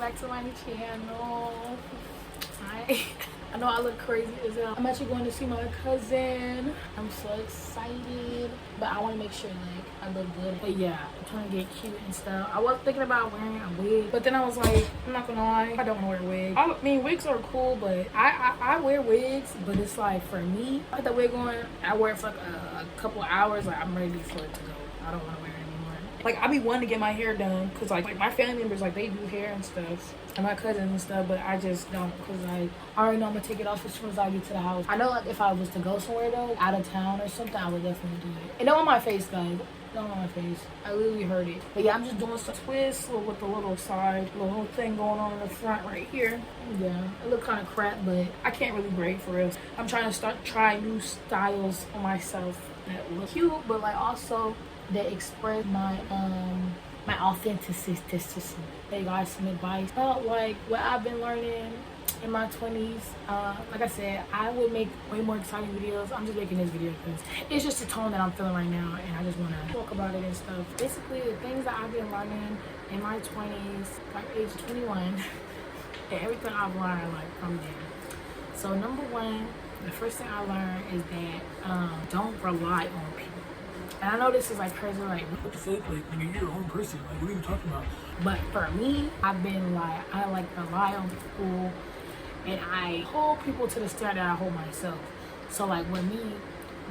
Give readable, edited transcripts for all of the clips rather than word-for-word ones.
back to my channel. I know I look crazy as hell. I'm actually going to see my cousin. I'm so excited, but I want to make sure like I look good. But yeah, I'm trying to get cute and stuff. I was thinking about wearing a wig, but then I was like, I'm not gonna lie, I don't want to wear a wig. I mean, wigs are cool, but I wear wigs, but it's like for me, I put the wig on, I wear it for like a couple hours, like I'm ready for it to go. I don't want to wear it anymore. Like I be wanting to get my hair done because like my family members, like they do hair and stuff, and my cousins and stuff, but I just don't because like I already know I'm gonna take it off as soon as I get to the house. I know like if I was to go somewhere though, out of town or something, I would definitely do it. And don't on my face, guys. Don't on my face. I literally heard it. But yeah, I'm just doing some twists with the little side, little thing going on in the front right here. Yeah, it look kind of crap, but I can't really braid for real. I'm trying to try new styles on myself that look cute, but like also that express my my authenticity. Hey guys, some advice about like what I've been learning in my 20s. Like I said, I would make way more exciting videos. I'm just making this video because it's just the tone that I'm feeling right now, and I just want to talk about it and stuff. Basically, the things that I've been learning in my 20s, like age 21, and everything I've learned like from there. So number one, the first thing I learned is that don't rely on people. And I know this is like crazy, like what the fuck, like when you're your own person, like what are you talking about? But for me, I've been like, I like rely on people, and I hold people to the standard that I hold myself. So like when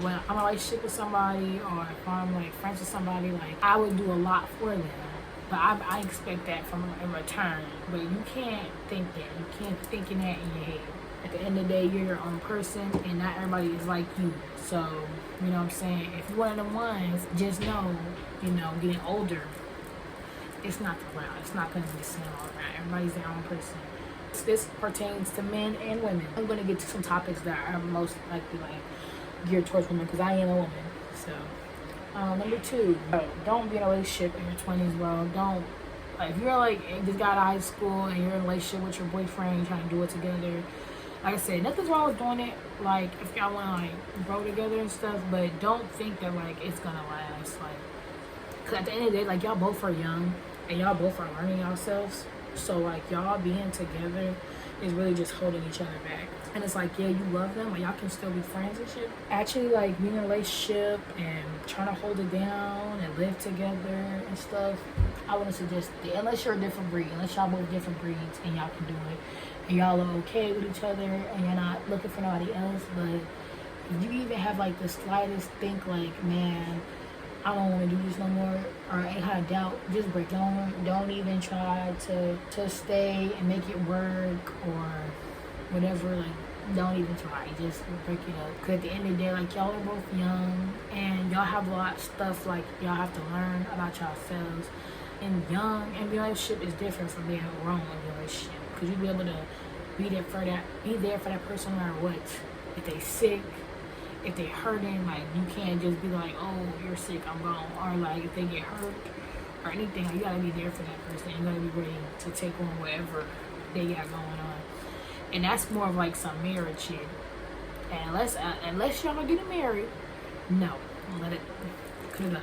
I'm in a relationship with somebody, or if I'm like friends with somebody, like I would do a lot for them, but I expect that from in return. But you can't think that. You can't thinking that in your head. At the end of the day, you're your own person, and not everybody is like you. So, you know what I'm saying? If you're one of them ones, just know, you know, getting older, it's not the ground. It's not going to be the same all around. Everybody's their own person. This pertains to men and women. I'm going to get to some topics that are most likely like geared towards women because I am a woman. So, number two, don't be in a relationship in your 20s, bro. Don't. Like, if you're like just got out of high school and you're in a relationship with your boyfriend, trying to do it together. Like I said, nothing's wrong with doing it, like, if y'all want to, like, grow together and stuff, but don't think that, like, it's gonna last, like, because at the end of the day, like, y'all both are young, and y'all both are learning yourselves, so, like, y'all being together is really just holding each other back, and it's like, yeah, you love them, but y'all can still be friends and shit. Actually, like, being in a relationship and trying to hold it down and live together and stuff, I wouldn't suggest it, unless you're a different breed, unless y'all both different breeds and y'all can do it. And y'all are okay with each other and you're not looking for nobody else. But if you even have like the slightest think like, man, I don't want to do this no more, or any kind of doubt, just break it on. Don't even try to stay and make it work or whatever. Like, don't even try. Just break it up. Because at the end of the day, like, y'all are both young and y'all have a lot of stuff like y'all have to learn about yourselves. And young and relationship is different from being grown in a relationship. Because you be able to be there for that person no matter what. If they sick, if they hurting, like you can't just be like, oh, you're sick, I'm gone. Or like if they get hurt or anything, like, you gotta be there for that person. You gotta be ready to take on whatever they got going on. And that's more of like some marriage shit. And unless y'all are getting married, no, let it cut it up.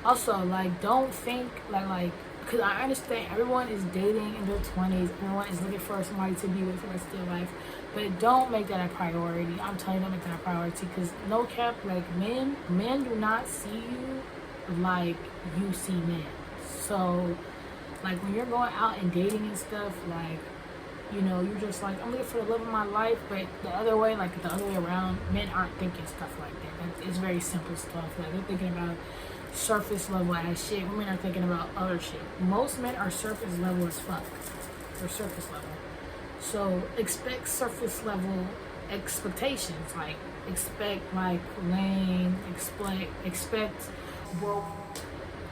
Also, like, don't think like. Because I understand everyone is dating in their 20s. Everyone is looking for somebody to be with for the rest of their life. But don't make that a priority. I'm telling you, don't make that a priority. Because no cap, like, men do not see you like you see men. So, like, when you're going out and dating and stuff, like, you know, you're just like, I'm looking for the love of my life. But the other way, like, the other way around, men aren't thinking stuff like that. It's very simple stuff. Like, they're thinking about surface level ass shit. Women are thinking about other shit. Most men are surface level as fuck. They're surface level. So expect surface level expectations. Like, expect like lame, expect broke.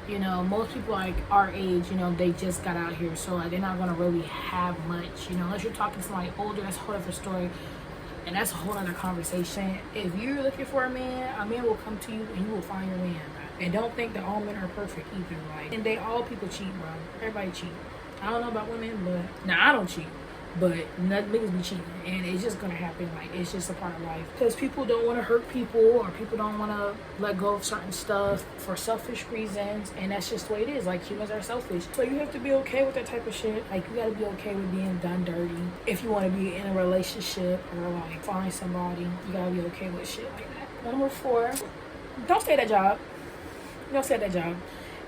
You know, most people like our age, you know, they just got out here, so like they're not gonna really have much, you know, unless you're talking to somebody older. That's a whole other story. And that's a whole other conversation. If you're looking for a man will come to you and you will find your man. And don't think that all men are perfect either. Like, and all people cheat, bro. Everybody cheat. I don't know about women, but I don't cheat. But niggas be cheating, and it's just gonna happen. Like, it's just a part of life, because people don't want to hurt people, or people don't want to let go of certain stuff for selfish reasons, and that's just the way it is. Like, humans are selfish, so you have to be okay with that type of shit. Like, you gotta be okay with being done dirty if you want to be in a relationship, or like find somebody. You gotta be okay with shit like that. Number 4, don't stay at that job. Don't stay at that job.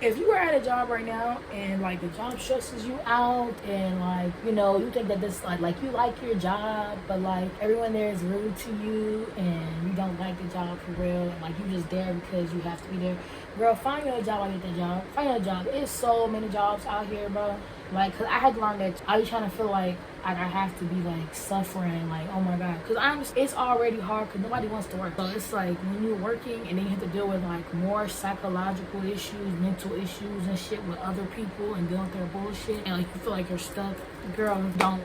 If you are at a job right now and like the job stresses you out, and like, you know, you think that this like you like your job, but like everyone there is rude to you and you don't like the job for real, and like you just there because you have to be there, girl, find your job. I get that job. Find your job. It's so many jobs out here, bro. Like, cause I had to learn that I be trying to feel like I have to be like suffering, like, oh my god, because it's already hard because nobody wants to work. So it's like when you're working and then you have to deal with like more psychological issues, mental issues and shit with other people and dealing with their bullshit, and like you feel like you're stuck. Girl, don't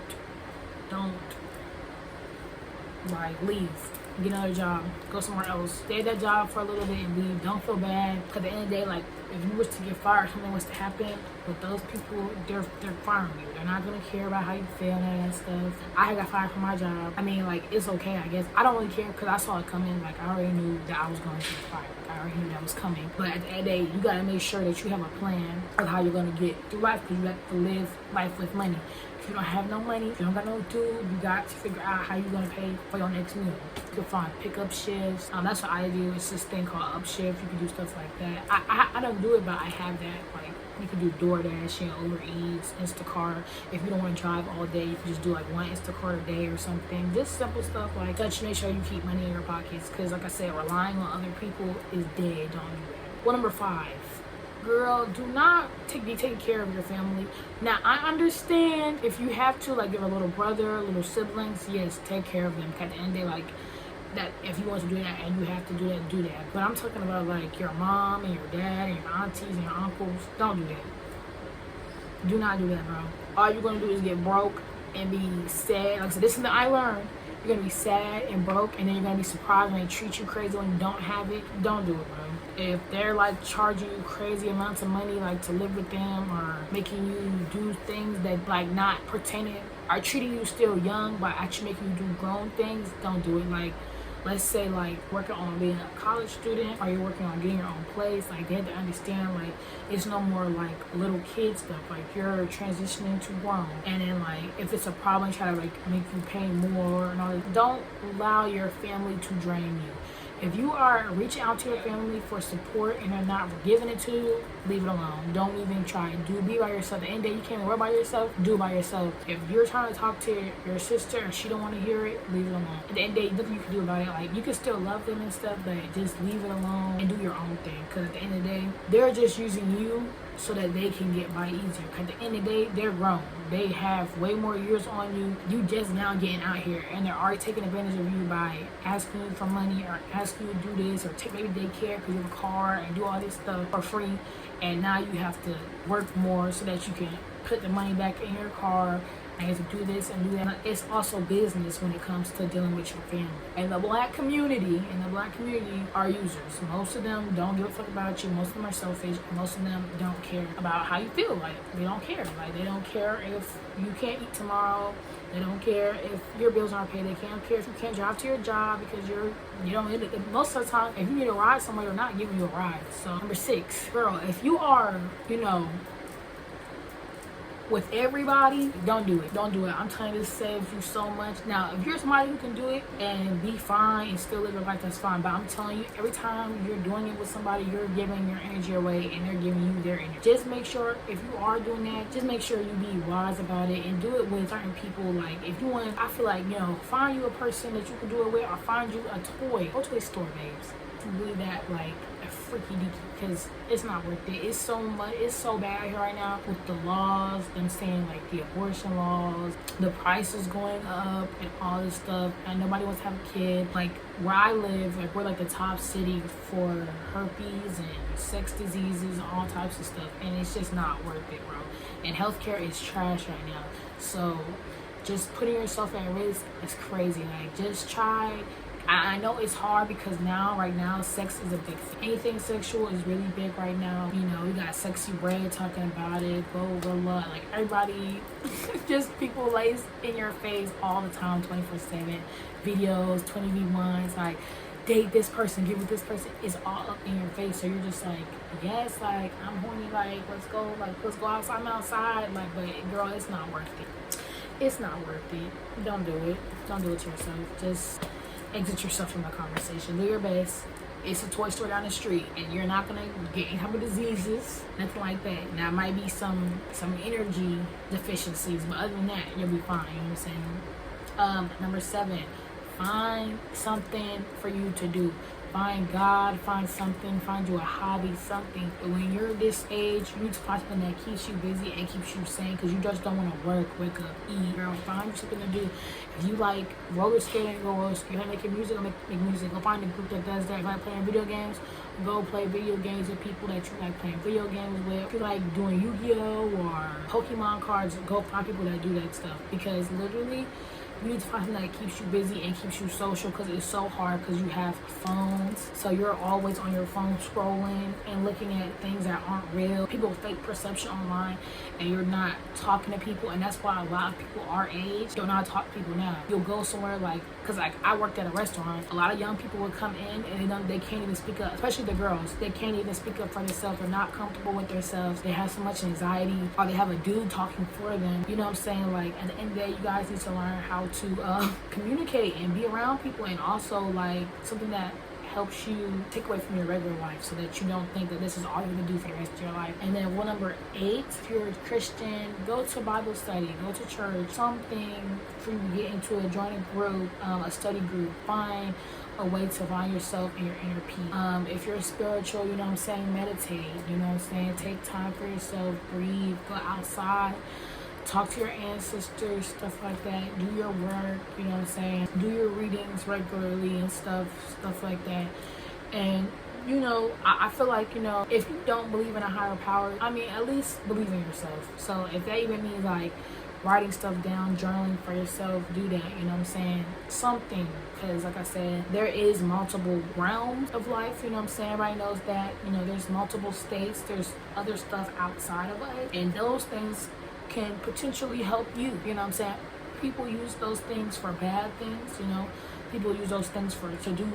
like leave. Get another job. Go somewhere else. Stay at that job for a little bit and leave. Don't feel bad. Because at the end of the day, like, if you was to get fired, something was to happen with those people, they're firing you. They're not going to care about how you feel and all that stuff. I got fired from my job. I mean, like, it's okay, I guess. I don't really care because I saw it coming. Like, I already knew that I was going to get fired. Like, I already knew that was coming. But at the end of the day, you got to make sure that you have a plan of how you're going to get through life, because you have to live life with money. If you don't have no money, if you don't got no food, you got to figure out how you're going to pay for your next meal. You can find pickup shifts. That's what I do. It's this thing called Upshift. You can do stuff like that. I don't do it, but I have that. Like, you can do DoorDash and Uber Eats, Instacart. If you don't want to drive all day, you can just do like one Instacart a day or something. Just simple stuff like that. You make sure you keep money in your pockets, because like I said, relying on other people is dead. Don't do that. Well, number 5. Girl, do not be taking care of your family. Now, I understand if you have to, like, you have a little brother, little siblings, yes, take care of them. At the end of the day, like, that if you want to do that and you have to do that, do that. But I'm talking about, like, your mom and your dad and your aunties and your uncles. Don't do that. Do not do that, bro. All you're going to do is get broke and be sad. Like I said, this is something I learned. You're going to be sad and broke, and then you're going to be surprised when they treat you crazy when you don't have it. Don't do it, bro. If they're like charging you crazy amounts of money, like to live with them, or making you do things that like not pertaining, are treating you still young but actually making you do grown things, don't do it. Like, let's say like working on being a college student, or you're working on getting your own place, like they have to understand like it's no more like little kid stuff. Like, you're transitioning to grown, and then like if it's a problem, try to like make you pay more and all that. Don't allow your family to drain you. If you are reaching out to your family for support and they're not giving it to you, leave it alone. Don't even try. Be by yourself. At the end of the day, you can't work by yourself. Do it by yourself. If you're trying to talk to your sister and she don't want to hear it, leave it alone. At the end of the day, nothing you can do about it. Like, you can still love them and stuff, but just leave it alone and do your own thing. Because at the end of the day, they're just using you so that they can get by easier. At the end of the day, they're grown. They have way more years on you. You just now getting out here, and they're already taking advantage of you by asking you for money, or asking you to do this, or take maybe daycare because you have a car and do all this stuff for free. And now you have to work more so that you can put the money back in your car. I have to do this and do that. It's also business when it comes to dealing with your family. And the black community are users. Most of them don't give a fuck about you. Most of them are selfish. Most of them don't care about how you feel. Like, they don't care. Like, they don't care if you can't eat tomorrow. They don't care if your bills aren't paid. They can't care if you can't drive to your job because you don't need it. Most of the time, if you need a ride somewhere, they're not giving you a ride. So, number 6, girl, if you are, with everybody, don't do it. Don't do it. I'm telling you, this saves you so much. Now, if you're somebody who can do it and be fine and still live your life, that's fine. But I'm telling you, every time you're doing it with somebody, you're giving your energy away and they're giving you their energy. Just make sure, if you are doing that, just make sure you be wise about it and do it with certain people. Like, if you want, I feel like, find you a person that you can do it with, or find you a toy. Go to a store, babes. Really that, like, a freaky deaky, because it's not worth it. It's so bad here right now with the laws, them saying like the abortion laws, the prices going up and all this stuff, and nobody wants to have a kid. Like, where I live, like, we're like the top city for herpes and sex diseases and all types of stuff, and it's just not worth it, bro. And healthcare is trash right now. So just putting yourself at risk is crazy. Like, just try I know it's hard because right now, sex is a big thing. Anything sexual is really big right now. You know, we got Sexy Red talking about it, blah, blah, blah. Like, everybody, just people lays in your face all the time, 24/7. Videos, 20v1s, like, date this person, get with this person. It's all up in your face. So you're just like, yes, like, I'm horny, like, let's go outside. I'm outside. Like, but girl, it's not worth it. It's not worth it. Don't do it. Don't do it to yourself. Just exit yourself from the conversation. Do your best. It's a toy store down the street, and you're not gonna get any type of diseases, nothing like that. Now, it might be some energy deficiencies, but other than that, you'll be fine. You know what I'm saying? Number 7, find something for you to do. Find God, find something, find you a hobby, something. But when you're this age, you need to find something that keeps you busy and keeps you sane, because you just don't want to work, wake up, eat. Girl, find something to do. If you like roller skating, go roller skating. You like making music, make music. Go find a group that does that. If you like playing video games, go play video games with people that you like playing video games with. If you like doing Yu-Gi-Oh! Or Pokemon cards, go find people that do that stuff, because literally, you need to find something that keeps you busy and keeps you social, because it's so hard because you have phones. So you're always on your phone scrolling and looking at things that aren't real. People fake perception online, and you're not talking to people. And that's why a lot of people our age don't know how to talk to people now. You'll go somewhere like, because like I worked at a restaurant, a lot of young people would come in and they can't even speak up, especially the girls. They can't even speak up for themselves. They're not comfortable with themselves. They have so much anxiety, or they have a dude talking for them. You know what I'm saying? Like, at the end of the day, you guys need to learn how to communicate and be around people, and also like something that helps you take away from your regular life, so that you don't think that this is all you're gonna do for the rest of your life. And then rule number 8, if you're a Christian, go to Bible study, go to church, something for you to get into, join a group, a study group. Find a way to find yourself and your inner peace. If you're spiritual, you know what I'm saying, meditate, you know what I'm saying, take time for yourself, breathe, go outside, talk to your ancestors, stuff like that. Do your work, you know what I'm saying. Do your readings regularly and stuff like that. And, you know, I feel like, you know, if you don't believe in a higher power, I mean, at least believe in yourself. So if that even means like writing stuff down, journaling for yourself, do that, you know what I'm saying. Something, because like I said, there is multiple realms of life, you know what I'm saying. Everybody knows that, you know, there's multiple states, there's other stuff outside of us, and those things can potentially help you, you know what I'm saying. People use those things for bad things, you know. People use those things to do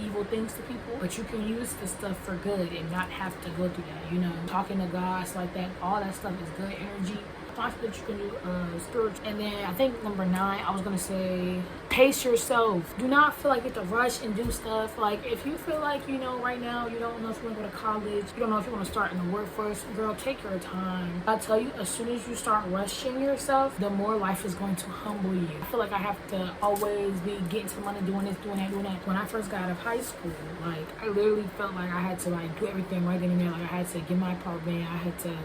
evil things to people, but you can use this stuff for good and not have to go through that, you know. Talking to God, stuff like that, all that stuff is good energy. That you can do spiritual. And then I think number 9, I was gonna say, pace yourself. Do not feel like you have to rush and do stuff. Like, if you feel like, you know, right now you don't know if you want to go to college, you don't know if you want to start in the workforce, girl, take your time. I tell you, as soon as you start rushing yourself, the more life is going to humble you. I feel like I have to always be getting some money, doing this, doing that, doing that. When I first got out of high school, like, I literally felt like I had to like do everything right then and there. Like, I had to get my apartment, I had to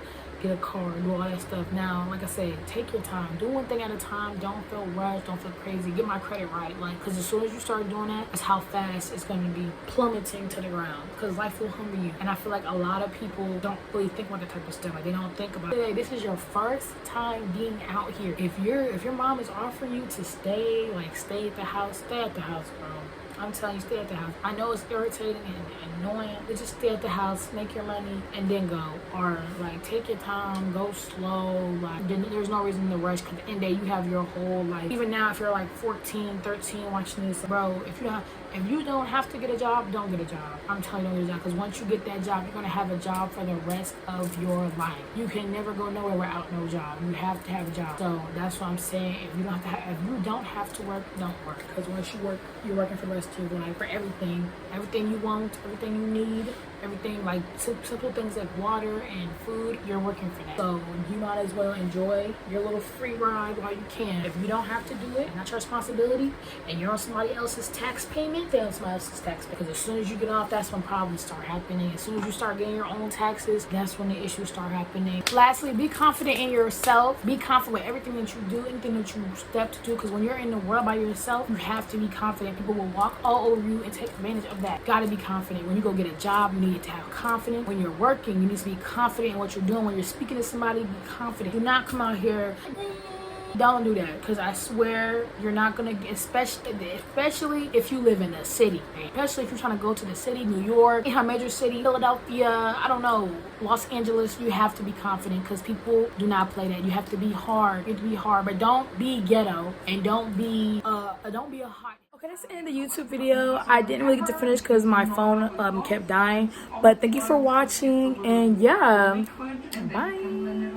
get a car, do all that stuff. Now, like I said, take your time. Do one thing at a time. Don't feel rushed. Don't feel crazy. Get my credit right. Like, because as soon as you start doing that, that's how fast it's going to be plummeting to the ground. Because life will humble you. And I feel like a lot of people don't really think about that type of stuff. Like, they don't think about it. This is your first time being out here. If your mom is offering you to stay at the house, bro. I'm telling you, stay at the house. I know it's irritating and annoying, but just stay at the house, make your money, and then go. Or, like, take your time, go slow. Like, there's no reason to rush, because at the end of the day, you have your whole life. Even now, if you're, like, 14, 13, watching this, bro, if you don't have to get a job, don't get a job. I'm telling you, don't get a job, because once you get that job, you're going to have a job for the rest of your life. You can never go nowhere without no job. You have to have a job. So, that's what I'm saying. If you don't have to work, don't work. Because once you work, you're working for the rest of your life, for everything you want, everything you need, everything, like simple things like water and food, you're working for that. So you might as well enjoy your little free ride while you can. If you don't have to do it, it's not your responsibility, and you're on somebody else's tax payment, then somebody else's tax payment. Because as soon as you get off, that's when problems start happening. As soon as you start getting your own taxes, that's when the issues start happening. Lastly, be confident in yourself. Be confident with everything that you do, anything that you step to do, because when you're in the world by yourself, you have to be confident. People will walk all over you and take advantage of that. Gotta be confident. When you go get a job, you need to have confidence. When you're working, you need to be confident in what you're doing. When you're speaking to somebody, be confident. Do not come out here don't do that, because I swear you're not gonna get, especially if you live in a city, especially if you're trying to go to the city, New York, a major city, Philadelphia, I don't know, Los Angeles. You have to be confident, because people do not play that. You have to be hard. You have to be hard, but don't be ghetto, and don't be a hot. Okay, that's the end of the YouTube video. I didn't really get to finish because my phone kept dying, but thank you for watching, and yeah, bye.